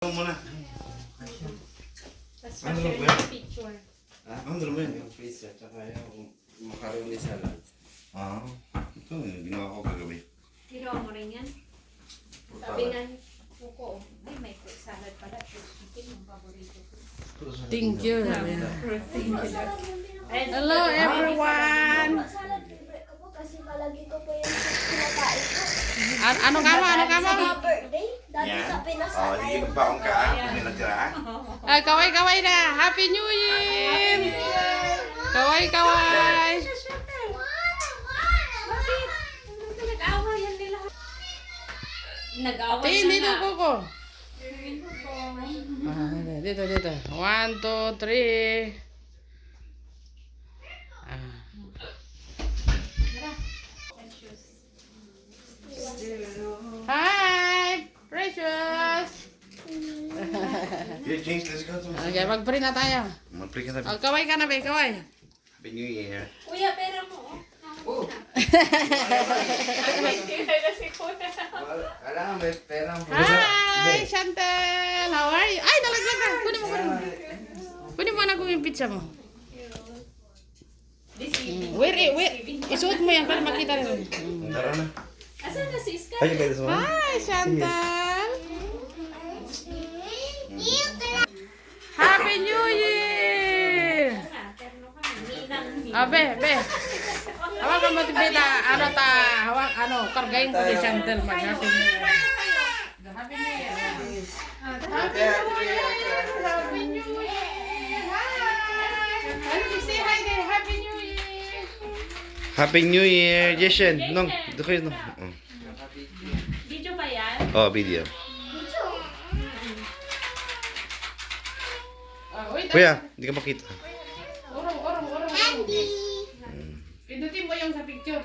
Muna. Tapos Ano share ba yan? yung picture. Ano ba yan? Yung pizza, tsaka yung macaroni salad. Ito ginawa ko kagabi. Ginawa mo rin yan? Sabi nga ni Kuko, ay may fruit salad pala. Chicken yung paborito ko. Thank you. Hello everyone. Salad favorite ko po kasi palagi ko po yung kinakain ko. Ano ka mo? Ano ka mo? Sa mga birthday, dati sa Pinas Oh, na di yung magbaon ka. Kung may natira. Ay, kaway-kaway na. Happy New Year! Kaway-kaway! Nag-awa yan nila. Nag-awa Tingin na dito, nga. Coco. Dito, dito. 1, 2, 3. Hi! Precious! Yeah, James, let's go. Okay, mag-pray na tayo. Mag-pray ka na. Oh, kaway ka na, be. Kaway. Happy New Year. Kuya, pera mo. Oh. Alam, may pera mo. Hi, Chantel! How are you? Ay, nalagyan ka. Kunin mo, kunin mo. Kunin mo na kung yung pizza mo. Wait. Isuot mo yan para makita rin. Tara na. Asan na si Sky? Ay, may sama. Hi, Chantel! Happy New Year! Terno ka. Ninang. Be. Hawakan mo tibita, kargayin ko si Chantel mag-happy New Year. Happy New Year. Happy New Year. Hi. Say hi there. Happy New Year. Happy New Year, Jason. Nong, dito kayo. Nong. Video ba yan? Oh, video. Wait. Kuya, hindi ka makita. Urong. Pindutin mo yung sa picture.